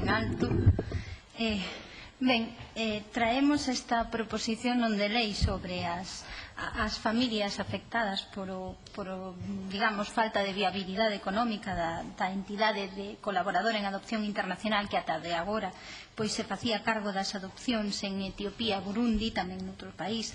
en alto. Traemos esta proposición non de lei sobre as familias afectadas por digamos, falta de viabilidade económica da entidade de colaboradora en adopción internacional que ata de agora pois se facía cargo das adopcións en Etiopía, Burundi, tamén noutro país,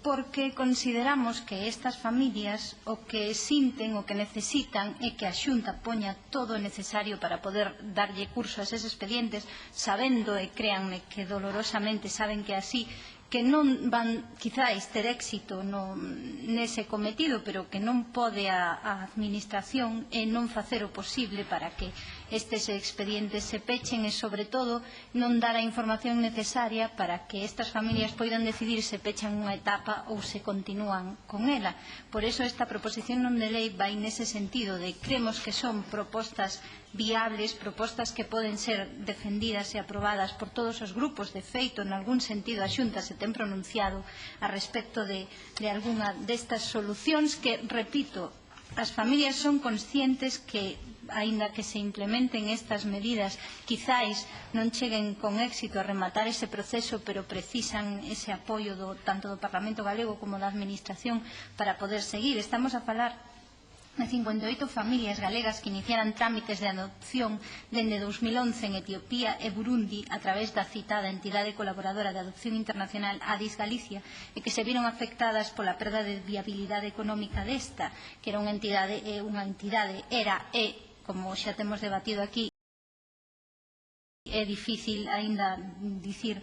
porque consideramos que estas familias o que sinten, o que necesitan é que a Xunta poña todo o necesario para poder darlle curso a eses expedientes, sabendo, e créanme que dolorosamente saben que así, que non van, quizáis, ter éxito nese cometido, pero que non pode a Administración non facer o posible para que estes expedientes se pechen e, sobre todo, non dar a información necesaria para que estas familias poidan decidir se pechan unha etapa ou se continúan con ela. Por iso esta proposición non de lei vai nese sentido de cremos que son propostas viables, propostas que poden ser defendidas e aprobadas por todos os grupos. De feito, en algún sentido, a Xunta se ten pronunciado a respecto de algunha destas solucións que, repito, as familias son conscientes que, aínda que se implementen estas medidas, quizáis non cheguen con éxito a rematar ese proceso, pero precisan ese apoio tanto do Parlamento galego como da Administración para poder seguir. Estamos a falar de 58 familias galegas que iniciaran trámites de adopción dende 2011 en Etiopía e Burundi a través da citada entidade colaboradora de adopción internacional Addis Galicia e que se viron afectadas pola perda de viabilidade económica desta, que era unha entidade, como xa temos debatido aquí, é difícil aínda dicir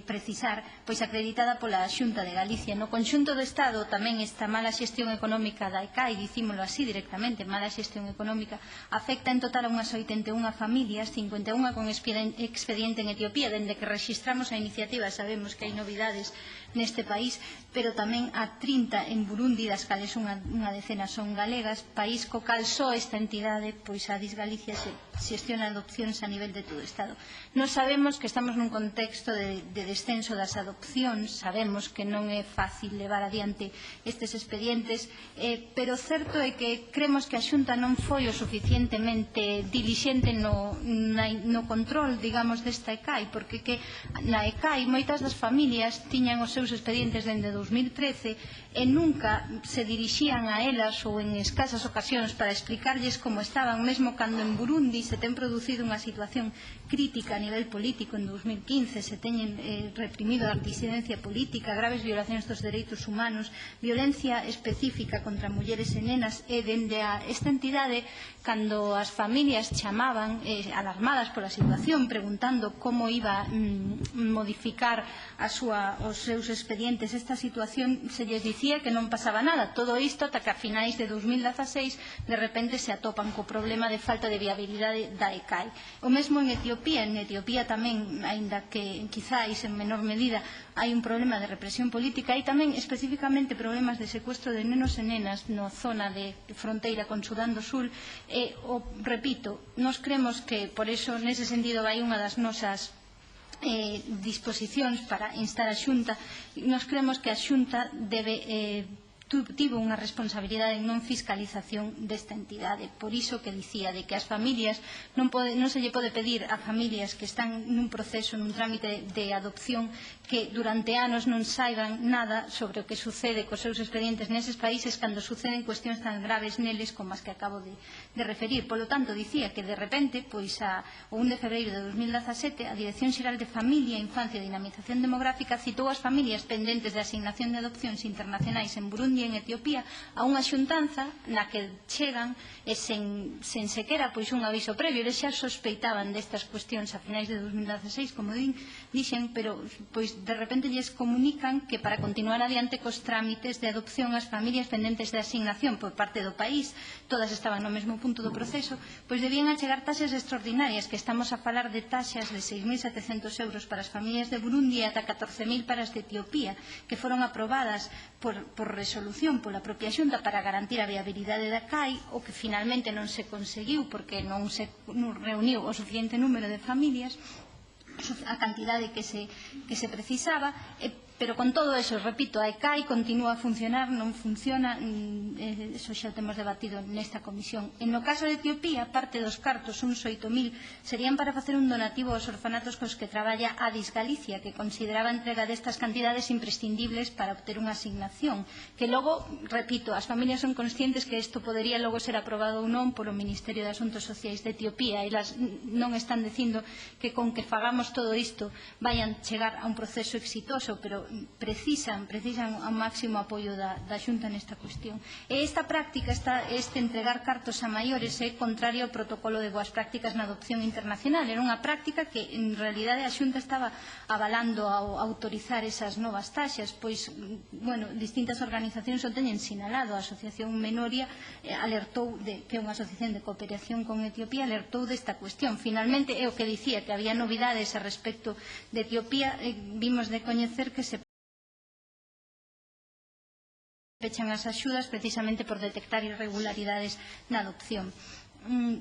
precisar, pois acreditada pola Xunta de Galicia. No conxunto do Estado tamén esta mala xestión económica da ECAI, dicímolo así directamente, mala xestión económica, afecta en total a unhas 81 familias, 51 con expediente en Etiopía, dende que registramos a iniciativa sabemos que hai novidades neste país, pero tamén a 30 en Burundi, das cales unha decena son galegas, país co cal só esta entidade, pois a Addis Galicia, se xestiona adopcións a nivel de todo o Estado. Nos sabemos que estamos nun contexto de descenso das adopcións, sabemos que non é fácil levar adiante estes expedientes, pero certo é que cremos que a Xunta non foi o suficientemente dilixente no control, digamos, desta ECAI, porque na ECAI moitas das familias tiñan os seus expedientes dende 2013 e nunca se dirixían a elas ou en escasas ocasións para explicarlles como estaban, mesmo cando en Burundi se ten producido unha situación crítica a nivel político. En 2015 se teñen reprimido a disidencia política, graves violacións dos dereitos humanos, violencia específica contra mulleres e nenas, e dende esta entidade, cando as familias chamaban alarmadas pola situación, preguntando como iba modificar os seus expedientes esta situación, se lles dicía que non pasaba nada. Todo isto ata que a finais de 2016 de repente se atopan co problema de falta de viabilidade da ECAI. O mesmo en Etiopía tamén, aínda que quizáis en menor medida hai un problema de represión política, hai tamén especificamente problemas de secuestro de nenos e nenas na zona de fronteira con Sudán do Sul. Repito, nos cremos que por iso nese sentido vai unha das nosas disposicións para instar a Xunta. Nos cremos que a Xunta tivo unha responsabilidade en non fiscalización desta entidade. Por iso que dicía de que as familias non se lle pode pedir a familias que están nun proceso, nun trámite de adopción, que durante anos non saiban nada sobre o que sucede cos seus expedientes neses países cando suceden cuestións tan graves neles como as que acabo de referir. Polo tanto, dicía que de repente, pois o 1 de febreiro de 2017, a Dirección Xeral de Familia, Infancia e Dinamización Demográfica citou as familias pendentes de asignación de adopcións internacionais en Burundi e en Etiopía a unha xuntanza na que chegan sen sequera un aviso previo. Eles xa sospeitaban destas cuestións a finais de 2016, como dixen, pero de repente lles comunican que para continuar adiante cos trámites de adopción as familias pendentes de asignación por parte do país, todas estaban no mesmo punto do proceso, pois debían achegar taxas extraordinarias, que estamos a falar de taxas de 6.700 euros para as familias de Burundi e ata 14.000 para as de Etiopía, que foron aprobadas por resolución pola propia Xunta para garantir a viabilidade da CAI, o que finalmente non se conseguiu porque non se reuniu o suficiente número de familias, a cantidade que se precisaba, Pero con todo eso, repito, a ECAI continúa a funcionar, non funciona, eso xa temos debatido nesta comisión. En no caso de Etiopía, parte dos cartos, uns 8.000, serían para facer un donativo aos orfanatos cos que traballa Adis Galicia, que consideraba a entrega destas cantidades imprescindibles para obter unha asignación, que logo, repito, as familias son conscientes que isto podería logo ser aprobado ou non polo Ministerio de Asuntos Sociais de Etiopía. Elas non están dicindo que con que fagamos todo isto vayan chegar a un proceso exitoso, pero precisan ao máximo apoio da Xunta nesta cuestión. E esta práctica, este entregar cartos a maiores, é contrario ao protocolo de boas prácticas na adopción internacional. Era unha práctica que, en realidade, a Xunta estaba avalando ao autorizar esas novas taxas, pois, bueno, distintas organizacións o teñen sinalado. A Asociación Menoria alertou, que é unha asociación de cooperación con Etiopía, alertou desta cuestión. Finalmente, é o que dicía, que había novidades a respecto de Etiopía, vimos de coñecer que se pechan as axudas precisamente por detectar irregularidades na adopción.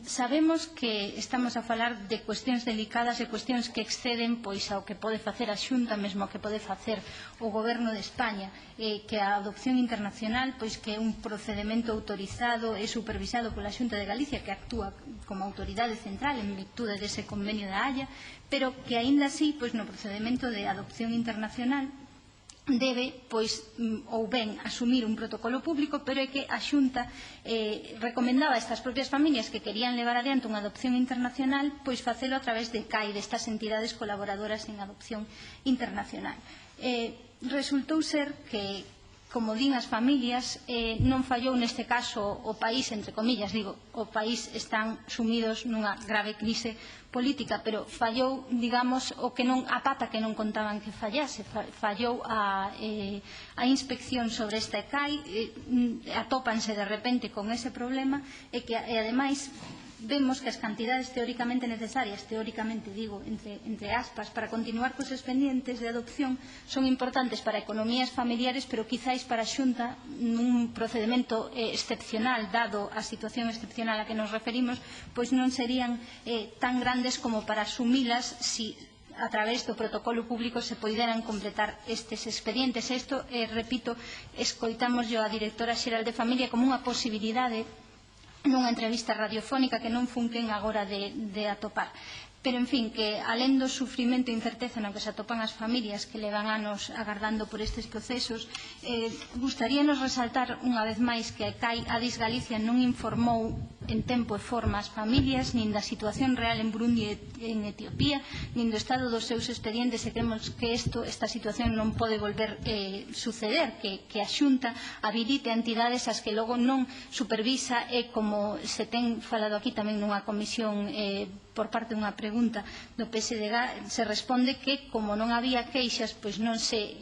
Sabemos que estamos a falar de cuestións delicadas e cuestións que exceden pois ao que pode facer a Xunta, mesmo ao que pode facer o Goberno de España, que a adopción internacional, pois que é un procedemento autorizado e supervisado pola Xunta de Galicia, que actúa como autoridade central en virtude dese convenio da Haya, pero que aínda así, pois no procedemento de adopción internacional debe, pois, ou ben asumir un protocolo público, pero é que a Xunta recomendaba a estas propias familias que querían levar adiante unha adopción internacional, pois facelo a través de CAI, destas entidades colaboradoras en adopción internacional. Resultou ser que, como din as familias, non fallou neste caso o país, entre comillas, digo, o país están sumidos nunha grave crise política, pero fallou, digamos, a pata que non contaban que fallase, fallou a inspección sobre esta ECAI, atópanse de repente con ese problema e ademais vemos que as cantidades teóricamente necesarias, teóricamente digo, entre aspas, para continuar cos expedientes de adopción son importantes para economías familiares, pero quizáis para a Xunta, nun procedimento excepcional, dado a situación excepcional a que nos referimos, pois non serían tan grandes como para asumilas si a través do protocolo público se poideran completar estes expedientes. Isto, repito, escoitámoslle a directora xeral de Familia como unha posibilidade nunha entrevista radiofónica que non fun quen agora de atopar. Pero, en fin, que alén do sufrimento e incerteza no que se atopan as familias que levan anos agardando por estes procesos, gustaríanos resaltar unha vez máis que a ECAI Adis Galicia non informou en tempo e forma as familias nin da situación real en Burundi e en Etiopía, nin do estado dos seus expedientes, e cremos que esta situación non pode volver suceder, que a Xunta habilite a entidades as que logo non supervisa e, como se ten falado aquí tamén nunha comisión por parte dunha pregunta do PSDG, se responde que, como non había queixas, pois non se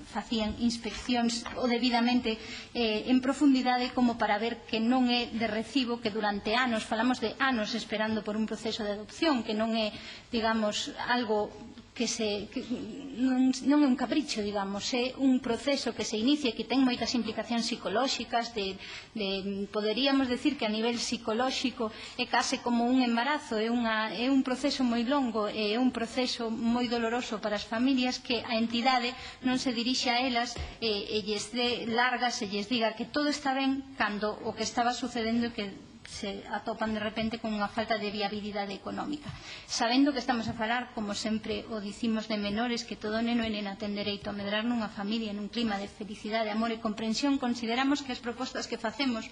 facían inspeccións o debidamente en profundidade como para ver que non é de recibo que durante anos, falamos de anos esperando por un proceso de adopción, que non é, digamos, algo que non é un capricho, digamos, é un proceso que se inicia, que ten moitas implicacións psicolóxicas, poderíamos decir que a nivel psicolóxico é case como un embarazo, é un proceso moi longo, é un proceso moi doloroso para as familias, que a entidade non se dirixe a elas e lles dé largas e lles diga que todo está ben, cando o que estaba sucedendo é que se atopan de repente con unha falta de viabilidade económica. Sabendo que estamos a falar, como sempre o dicimos, de menores, que todo neno e nena ten dereito a medrar nunha familia, nun clima de felicidade, amor e comprensión, consideramos que as propostas que facemos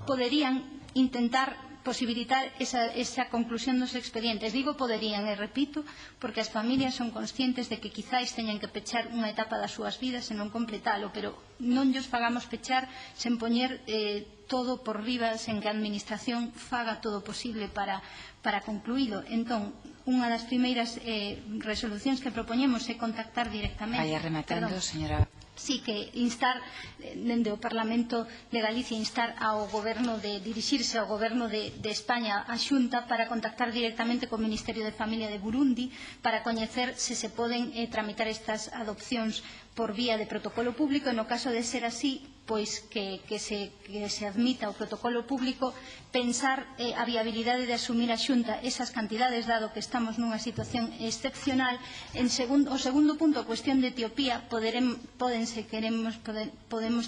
poderían intentar posibilitar esa conclusión dos expedientes. Digo poderían, e repito, porque as familias son conscientes de que quizáis teñan que pechar unha etapa das súas vidas e non completalo, pero non llos fagamos pechar sen poñer todo por riba, sen que a administración faga todo posible para concluílo. Entón, unha das primeiras resolucións que propoñemos é contactar directamente. Vaya rematando, señora. Sí, que instar, dende o Parlamento de Galicia, instar ao Goberno de dirixirse ao Goberno de España, a Xunta, para contactar directamente co Ministerio de Familia de Burundi para coñecer se se poden tramitar estas adopcións por vía de protocolo público, e no caso de ser así, pois que se admita o protocolo público, pensar a viabilidade de asumir a Xunta esas cantidades, dado que estamos nunha situación excepcional. O segundo punto, a cuestión de Etiopía, podemos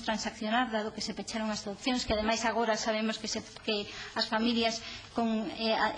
transaccionar, dado que se pecharon as adopcións, que ademais agora sabemos que as familias con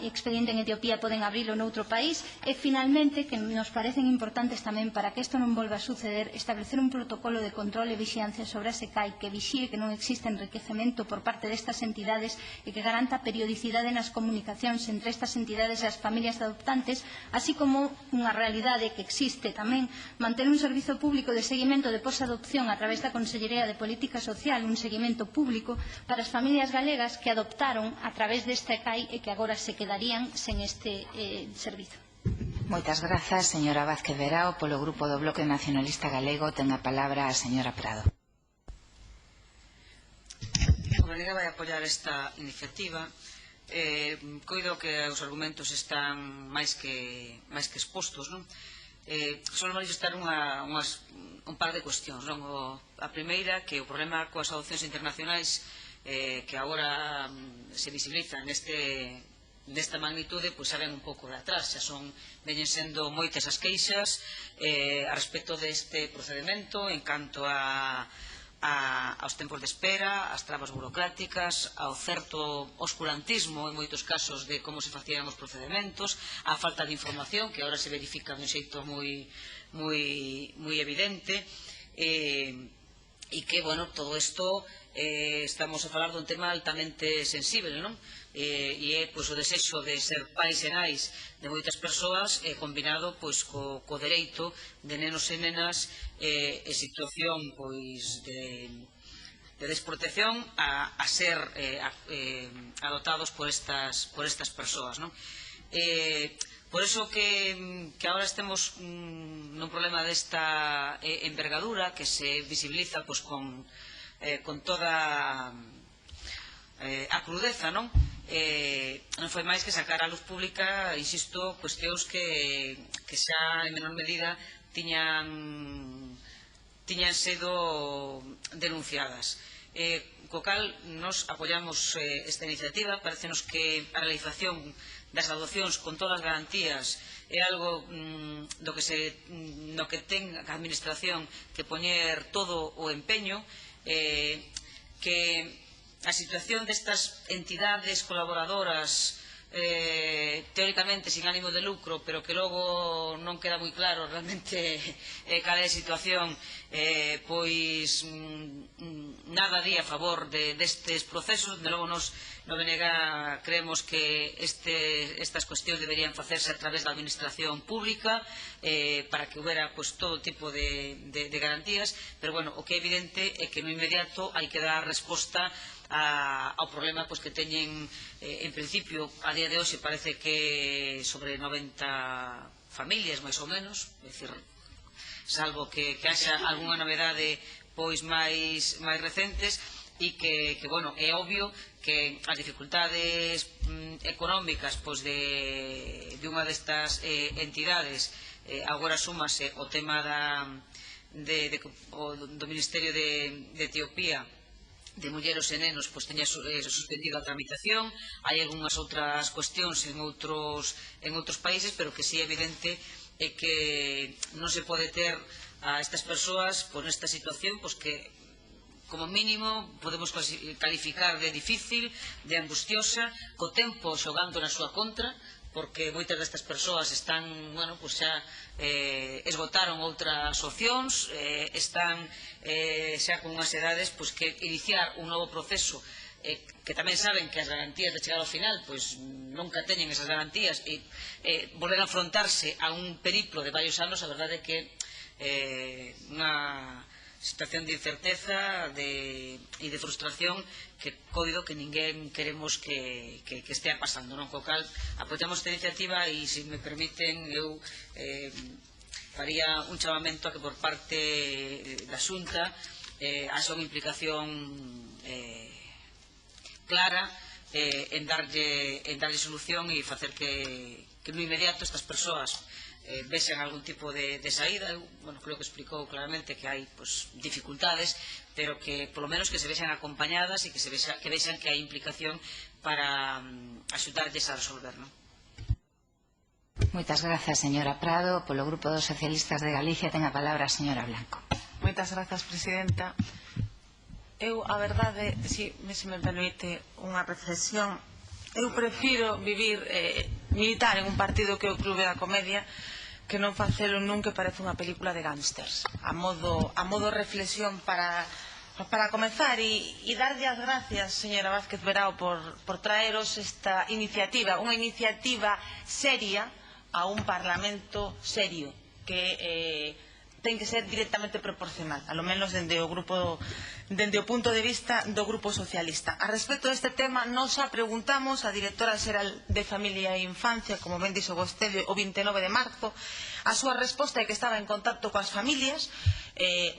expediente en Etiopía poden abrilo noutro país. E, finalmente, que nos parecen importantes tamén para que isto non volva a suceder, establecer un protocolo de control e vixiancia sobre a SECAI que vixíe que non existe enriquecemento por parte destas entidades e que garanta periodicidade nas comunicacións entre estas entidades e as familias adoptantes, así como unha realidade que existe tamén, manter un servizo público de seguimento de posadopción a través da Consellería de Política Social, un seguimento público para as familias galegas que adoptaron a través desta ECAI e que agora se quedarían sen este servizo. Moitas grazas, señora Vázquez Verao. Polo Grupo do Bloque Nacionalista Galego ten a palabra a señora Prado. A Galega vai apoiar esta iniciativa. Coido que os argumentos están máis que expostos, non? Só manifestar un par de cuestións. A primeira, que o problema coas adopcións internacionais que agora se visibilizan nesta magnitude, pois saben un pouco de atrás, xa veñen sendo moitas as queixas a respecto deste procedimento en canto aos tempos de espera, ás trabas burocráticas, ao certo oscurantismo en moitos casos de como se facían os procedementos, á falta de información que agora se verifica de un xeito moi evidente, e que, bueno, todo isto estamos a falar dun tema altamente sensible, non? E é o desexo de ser pais e nais de moitas persoas combinado co dereito de nenos e nenas e situación de desprotección a ser adotados por estas persoas, non? Por iso que agora estemos nun problema desta envergadura que se visibiliza con toda a crudeza, non? Non foi máis que sacar á luz pública, insisto, cuestións que xa en menor medida tiñan sido denunciadas. Co cal, nos apoiamos esta iniciativa. Parecenos que a realización das adopcións con todas as garantías é algo no que ten a Administración que poñer todo o empeño, que a situación destas entidades colaboradoras teóricamente sin ánimo de lucro, pero que logo non queda moi claro realmente cal é a situación, pois nada di a favor destes procesos. De logo nos no BNG creemos que estas cuestións deberían facerse a través da administración pública para que houbera todo tipo de garantías, pero bueno, o que é evidente é que no inmediato hai que dar resposta ao problema que teñen, en principio, a día de hoxe parece que sobre 90 familias, máis ou menos, é dicir, salvo que haxa algunha novedade máis recentes, e que, bueno, é obvio que as dificultades económicas de unha destas entidades agora súmase o tema do Ministerio de Etiopía de mulleres e nenos, teña suspendido a tramitación. Hai algunhas outras cuestións en outros países, pero que sí é evidente é que non se pode ter a estas persoas nesta situación que, como mínimo, podemos calificar de difícil, de angustiosa, co tempo xogando na súa contra, porque moitas destas persoas están, xa esgotaron outras opcións, están xa con unhas edades que iniciar un novo proceso que tamén saben que as garantías de chegar ao final nunca teñen esas garantías, e volver a afrontarse a un periplo de varios anos, a verdade é que unha situación de incerteza e de frustración que coido que ninguén queremos que estea pasando, non? Co cal apoiamos esta iniciativa e, se me permiten, eu faría un chamamento a que por parte da Xunta haxa unha implicación clara en darlle solución e facer que no inmediato estas persoas vexan algún tipo de saída. Eu creo que explicou claramente que hai dificultades, pero que polo menos que se vexan acompañadas e que vexan que hai implicación para axudarlles a resolver, non? Moitas grazas, señora Prado. Polo Grupo dos Socialistas de Galicia ten a palabra a señora Blanco. Moitas grazas, presidenta. Eu, a verdade, se me permite unha reflexión, eu prefiro militar en un partido que é o Clube da Comedia que non facelo nun que parece unha película de gángsters. A modo reflexión para comezar e darlle as gracias, señora Vázquez Verao, por traeros esta iniciativa, unha iniciativa seria a un parlamento serio que ten que ser directamente proporcional, a lo menos dende o punto de vista do Grupo Socialista. A respecto deste tema, nos a preguntamos a directora xeral de Familia e Infancia, como ben dixo vostede, o 29 de marzo. A súa resposta é que estaba en contacto coas familias.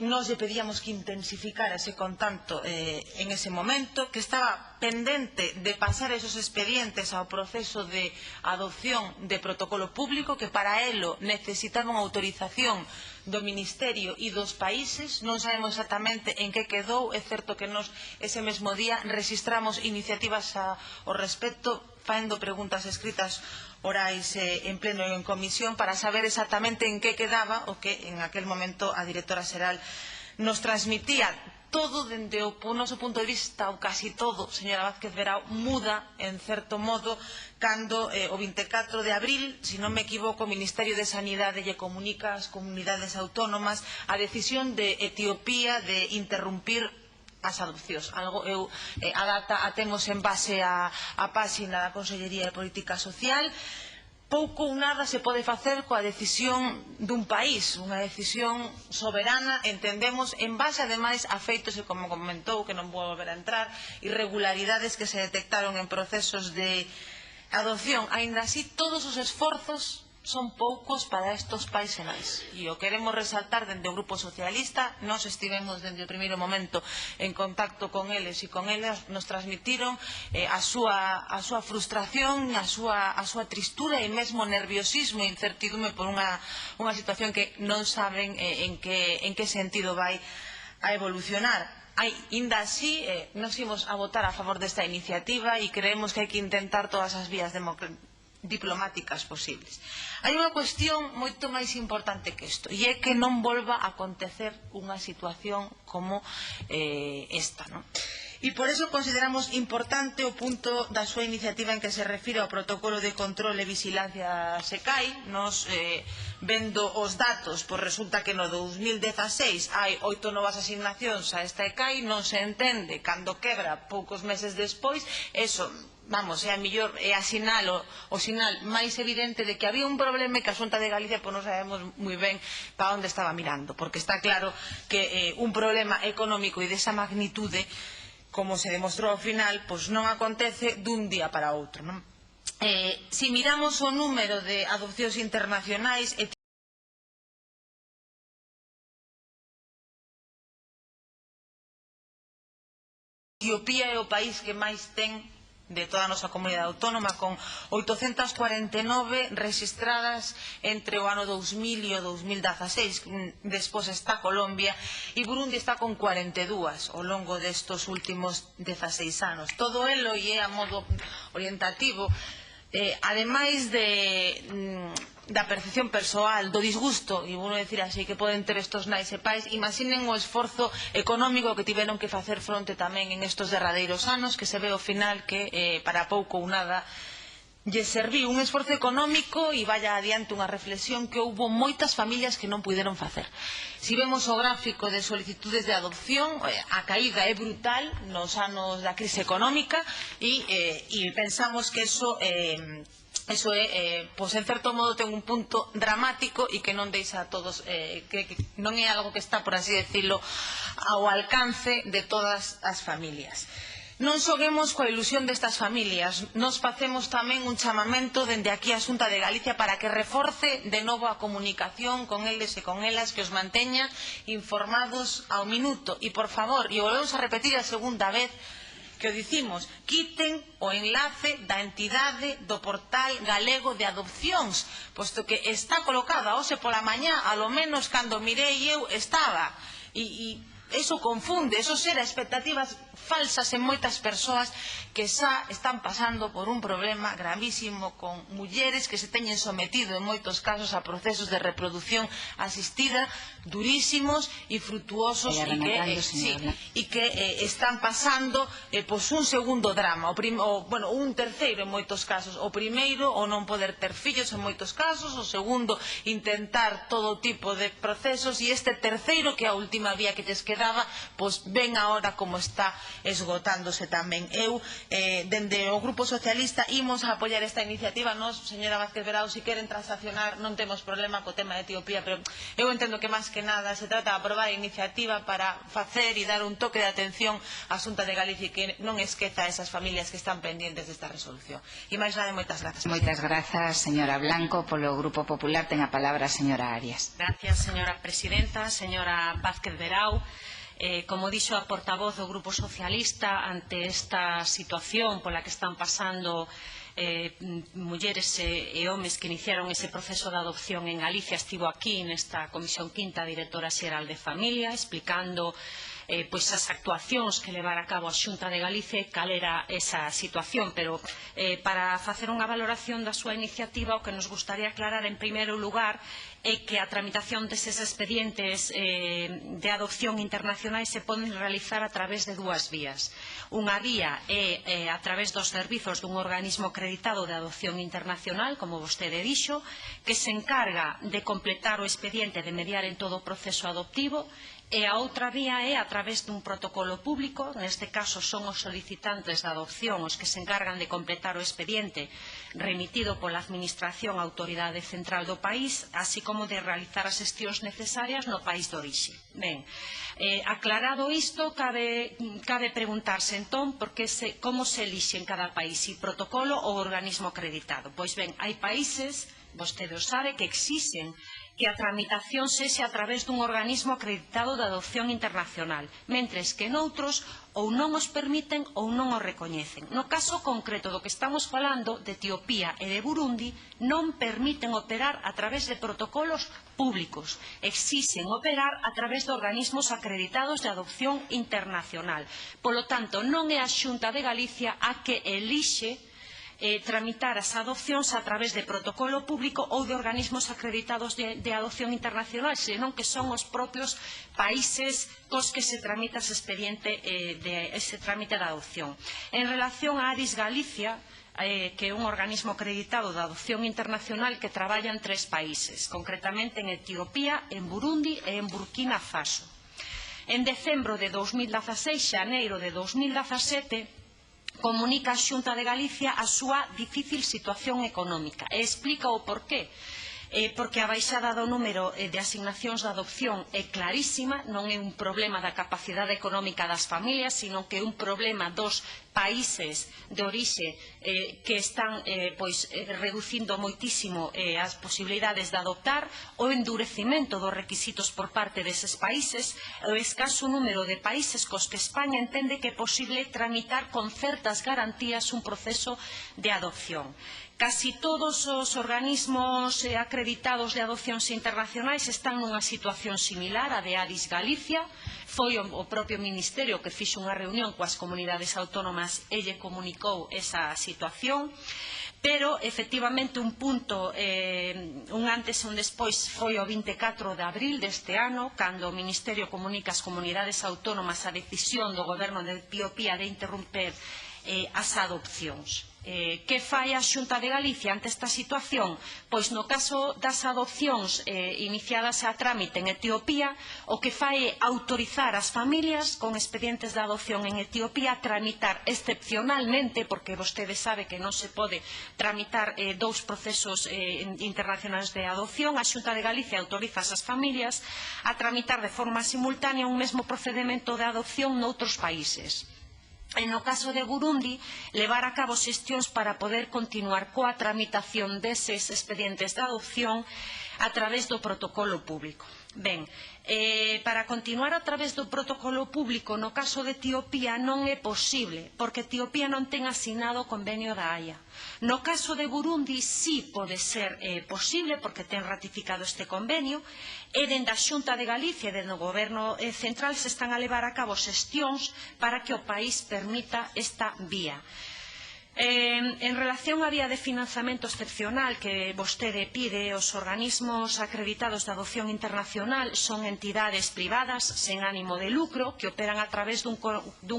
Nos lle pedíamos que intensificara ese contacto en ese momento, que estaba pendente de pasar esos expedientes ao proceso de adopción de protocolo público, que para elo necesitaba unha autorización do Ministerio e dos países. Non sabemos exactamente en que quedou. É certo que nos ese mesmo día registramos iniciativas ao respecto, facendo preguntas escritas orais en pleno e en comisión para saber exactamente en que quedaba o que en aquel momento a directora xeral nos transmitía. Todo dende o noso punto de vista, ou casi todo, señora Vázquez Verao, muda en certo modo cando o 24 de abril, se non me equivoco, o Ministerio de Sanidade lle comunica ás comunidades autónomas a decisión de Etiopía de interrumpir as adopcións. A data a temos en base á páxina da Consellería de Política Social. Pouco ou nada se pode facer coa decisión dun país, unha decisión soberana, entendemos, en base ademais a feitos, e como comentou, que non vou volver a entrar, irregularidades que se detectaron en procesos de adopción. Aínda así, todos os esforzos son poucos para estos pais e nais. E o queremos resaltar dende o Grupo Socialista. Nos estivemos dende o primeiro momento en contacto con eles e con elas nos transmitiron a súa frustración, a súa tristura e mesmo nerviosismo e incertidume por unha situación que non saben en que sentido vai a evolucionar. Ainda así, nos imos a votar a favor desta iniciativa e creemos que hai que intentar todas as vías diplomáticas posibles. Hai unha cuestión moito máis importante que isto, e é que non volva a acontecer unha situación como esta, non? E por eso consideramos importante o punto da súa iniciativa en que se refire ao protocolo de control e vigilancia SECAI. Nos, vendo os datos, pois resulta que no 2016 hai 8 novas asignacións a esta ECAI, non se entende cando quebra poucos meses despois. Eso, vamos, é a sinal máis evidente de que había un problema e que a Xunta de Galicia non sabemos moi ben para onde estaba mirando, porque está claro que un problema económico e desa magnitude, como se demostrou ao final, pois non acontece dun día para outro, non? Se miramos o número de adopcións internacionais, Etiopía é o país que máis ten de toda a nosa comunidade autónoma, con 849 registradas entre o ano 2000 e o 2016. Despois está Colombia e Burundi está con 42 ao longo destos últimos 16 anos. Todo elo e é a modo orientativo, ademais da percepción persoal, do disgusto, e vou dicir así, que poden ter estos nais e pais, imaginen o esforzo económico que tiveron que facer fronte tamén en estos derradeiros anos, que se ve ao final que para pouco ou nada lle serviu un esforzo económico. E vaya adiante unha reflexión, que houbo moitas familias que non puderon facer. Si vemos o gráfico de solicitudes de adopción, a caída é brutal nos anos da crise económica e pensamos que eso pois en certo modo ten un punto dramático e que non deixa a todos, que non é algo que está, por así decirlo, ao alcance de todas as familias. Non xoguemos coa ilusión destas familias. Nos facemos tamén un chamamento dende aquí a Xunta de Galicia para que reforce de novo a comunicación con eles e con elas, que os manteña informados ao minuto. E, por favor, e volvemos a repetir a segunda vez, que o dicimos, quiten o enlace da entidade do portal galego de adopcións, posto que está colocada hoxe pola mañá, alo menos cando mirei eu estaba, e eso confunde, eso xera expectativas falsas en moitas persoas que xa están pasando por un problema gravísimo con mulleres que se teñen sometido en moitos casos a procesos de reproducción asistida durísimos e frutuosos e que están pasando un segundo drama, un terceiro en moitos casos. O primeiro, o non poder ter fillos en moitos casos, o segundo, intentar todo tipo de procesos, e este terceiro, que é a última vía que lles quedaba, pois ven agora como está esgotándose tamén. Eu, dende o Grupo Socialista, imos a apoiar esta iniciativa. Nos, señora Vázquez Verao, se queren transaccionar, non temos problema co tema de Etiopía, pero eu entendo que máis que nada se trata de aprobar a iniciativa para facer e dar un toque de atención á Xunta de Galicia e que non esqueza a esas familias que están pendientes desta resolución. E máis nada, moitas grazas. Moitas grazas, señora Blanco. Polo Grupo Popular ten a palabra a señora Arias. Gracias, señora presidenta. Señora Vázquez Verao, como dixo a portavoz do Grupo Socialista, ante esta situación pola que están pasando mulleres e homes que iniciaron ese proceso de adopción en Galicia, estivo aquí nesta Comisión Quinta, directora xeral de Familia, explicando pois as actuacións que levar a cabo a Xunta de Galicia e cal era esa situación, pero para facer unha valoración da súa iniciativa o que nos gustaría aclarar en primeiro lugar é que a tramitación deses expedientes de adopción internacionais se poden realizar a través de dúas vías. Unha vía é a través dos servizos dun organismo acreditado de adopción internacional, como vostede dixo, que se encarga de completar o expediente, de mediar en todo o proceso adoptivo, e a outra vía é a través dun protocolo público, neste caso son os solicitantes de adopción os que se encargan de completar o expediente remitido pola Administración á Autoridade Central do país, así como de realizar as xestións necesarias no país de orixe. Ben, aclarado isto, cabe preguntarse entón como se elixe en cada país, si protocolo ou organismo acreditado. Pois ben, hai países, vostede o sabe, que exixen que a tramitación sexe a través dun organismo acreditado de adopción internacional, mentres que noutros ou non os permiten ou non os recoñecen. No caso concreto do que estamos falando, de Etiopía e de Burundi, non permiten operar a través de protocolos públicos, exixen operar a través de organismos acreditados de adopción internacional. Polo tanto, non é a Xunta de Galicia a que elixe tramitar as adopcións a través de protocolo público ou de organismos acreditados de adopción internacional, senón que son os propios países cos que se tramita ese expediente ese trámite de adopción. En relación a Aris Galicia, que é un organismo acreditado de adopción internacional que traballa en 3 países, concretamente en Etiopía, en Burundi e en Burkina Faso. En decembro de 2016, xaneiro de 2017, comunica a Xunta de Galicia a súa difícil situación económica e explica o porqué. Porque a baixada do número de asignacións de adopción é clarísima, non é un problema da capacidade económica das familias, sino que é un problema dos países de orixe que están reducindo moitísimo as posibilidades de adoptar, o endurecimento dos requisitos por parte deses países, o escaso número de países cos que España entende que é posible tramitar con certas garantías un proceso de adopción. Casi todos os organismos acreditados de adopcións internacionais están nunha situación similar á de Aris Galicia. Foi o propio Ministerio que fixo unha reunión coas comunidades autónomas e lle comunicou esa situación. Pero, efectivamente, un punto, un antes e un despois, foi o 24 de abril deste ano, cando o Ministerio comunica ás comunidades autónomas a decisión do Goberno de Etiopía de interromper as adopcións. Que fai a Xunta de Galicia ante esta situación? Pois no caso das adopcións iniciadas a trámite en Etiopía, o que fai é autorizar as familias con expedientes de adopción en Etiopía a tramitar excepcionalmente, porque vostede sabe que non se pode tramitar 2 procesos internacionais de adopción, a Xunta de Galicia autoriza as familias a tramitar de forma simultánea un mesmo procedemento de adopción noutros países. E no caso de Burundi, levar a cabo xestións para poder continuar coa tramitación deses expedientes de adopción a través do protocolo público. Ben, para continuar a través do protocolo público no caso de Etiopía non é posible, porque Etiopía non ten asignado o convenio da Haia. No caso de Burundi sí pode ser posible, porque ten ratificado este convenio, e dende a Xunta de Galicia e dende o Goberno central se están a levar a cabo xestións para que o país permita esta vía. En relación á vía de financiamento excepcional que vostede pide, os organismos acreditados de adopción internacional son entidades privadas sen ánimo de lucro que operan a través dun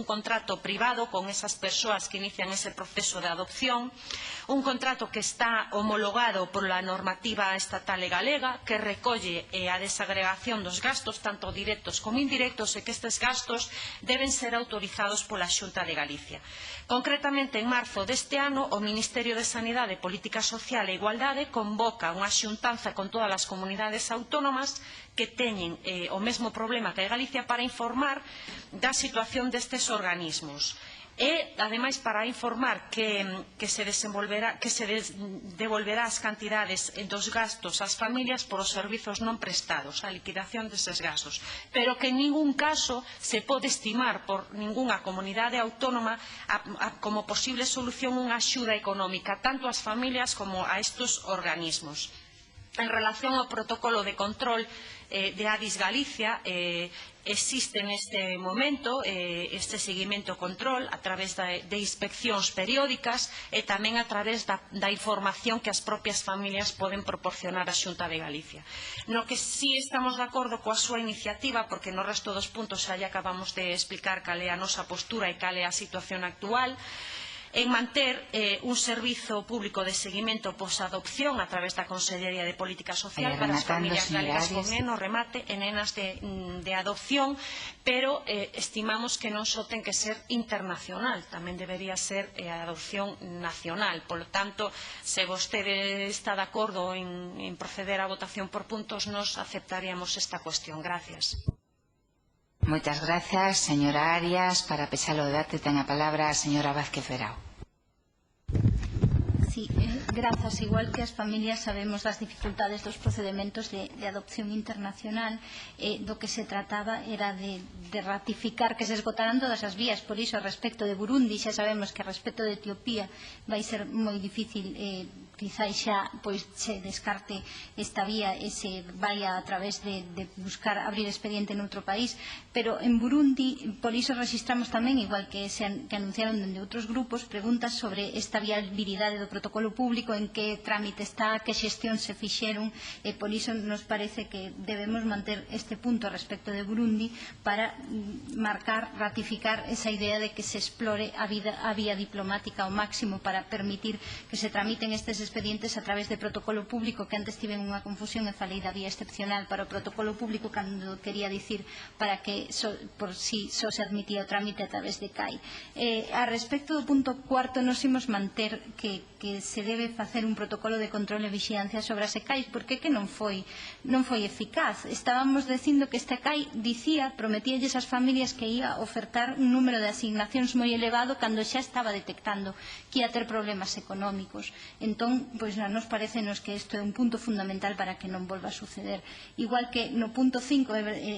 contrato privado con esas persoas que inician ese proceso de adopción, un contrato que está homologado pola normativa estatal e galega que recolle a desagregación dos gastos tanto directos como indirectos e que estes gastos deben ser autorizados pola Xunta de Galicia. Concretamente, en marzo deste ano, o Ministerio de Sanidade, Política Social e Igualdade convoca unha xuntanza con todas as comunidades autónomas que teñen o mesmo problema que Galicia para informar da situación destes organismos. E, ademais, para informar que se devolverá as cantidades dos gastos ás familias por os servizos non prestados, a liquidación deses gastos, pero que en ningún caso se pode estimar por ningunha comunidade autónoma como posible solución unha axuda económica, tanto ás familias como a estes organismos. En relación ao protocolo de control de Addis Galicia, existe neste momento este seguimento e control a través de inspeccións periódicas e tamén a través da información que as propias familias poden proporcionar á Xunta de Galicia. No que sí estamos de acordo coa súa iniciativa, porque no resto dos puntos xa acabamos de explicar cal é a nosa postura e cal é a situación actual, en manter un servizo público de seguimento posadopción a través da Consellería de Política Social para as familias galegas con nenos, remate, e nenas de adopción, pero estimamos que non só ten que ser internacional, tamén debería ser a adopción nacional. Polo tanto, se vostede está de acordo en proceder á votación por puntos, nos aceptaríamos esta cuestión. Gracias. Moitas grazas, señora Arias. Para pechar o debate ten a palabra a señora Vázquez Verao. Sí, grazas. Igual que as familias sabemos das dificultades dos procedementos de adopción internacional, do que se trataba era de ratificar que se esgotaran todas as vías. Por iso, respecto de Burundi, xa sabemos que respecto de Etiopía vai ser moi difícil, quizás xa se descarte esta vía e se vaya a través de buscar abrir expediente en outro país, pero en Burundi, por iso registramos tamén, igual que anunciaron dende outros grupos, preguntas sobre esta viabilidade do protocolo público, en que trámite está, que xestión se fixeron, e por iso nos parece que debemos manter este punto respecto de Burundi para marcar, ratificar esa idea de que se explore a vía diplomática ao máximo para permitir que se tramiten estes expedientes a través de protocolo público, que antes tiven unha confusión e falei da vía excepcional para o protocolo público cando quería dicir para que por si só se admitía o trámite a través de CAI. A respecto do punto cuarto, nos imos manter que se debe facer un protocolo de control e vixilancia sobre as ECAIs, porque que non foi eficaz. Estábamos dicindo que esta CAI prometíalles ás familias que ia ofertar un número de asignacións moi elevado cando xa estaba detectando que ia ter problemas económicos. Entón, pois nos parecenos que isto é un punto fundamental para que non volva a suceder. Igual que no punto 5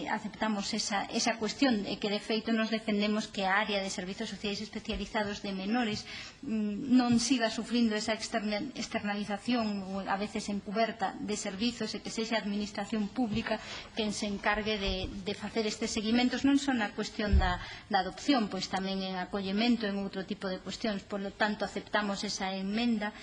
aceptamos esa cuestión e que de feito nos defendemos que a área de servizos sociais especializados de menores non siga sufrindo esa externalización ou a veces encuberta de servizos e que sexa a administración pública quen se encargue de facer estes seguimentos, non só na cuestión da adopción, pois tamén en acollemento, en outro tipo de cuestións. Por lo tanto, aceptamos esa enmenda.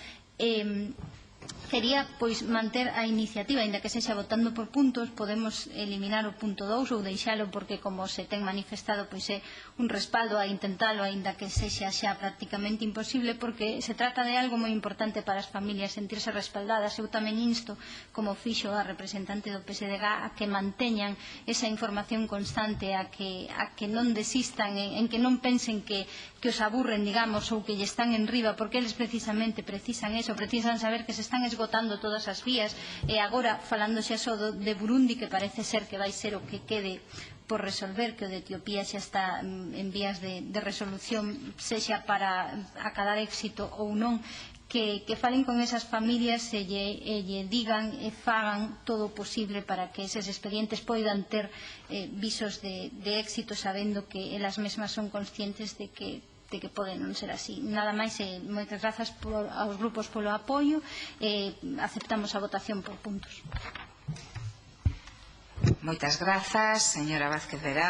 Quería manter a iniciativa, ainda que sexa votando por puntos, podemos eliminar o punto 2 ou deixalo, porque como se ten manifestado é un respaldo a intentalo, ainda que sexa xa prácticamente imposible, porque se trata de algo moi importante para as familias sentirse respaldadas. Eu tamén insto, como fixo a representante do PSDG, a que manteñan esa información constante, a que non desistan, en que non pensen que os aburren, digamos, ou que lle están en riba, porque eles precisamente precisan eso, precisan saber que se están esgotando todas as vías. E agora, falando xa só de Burundi, que parece ser que vai ser o que quede por resolver, que o de Etiopía xa está en vías de resolución, sexa para acadar éxito ou non, que falen con esas familias e lle digan e fagan todo o posible para que eses expedientes poidan ter visos de éxito, sabendo que elas mesmas son conscientes de que poden non ser así. Nada máis, moitas grazas aos grupos polo apoio e aceptamos a votación por puntos. Moitas grazas, señora Vázquez Verao.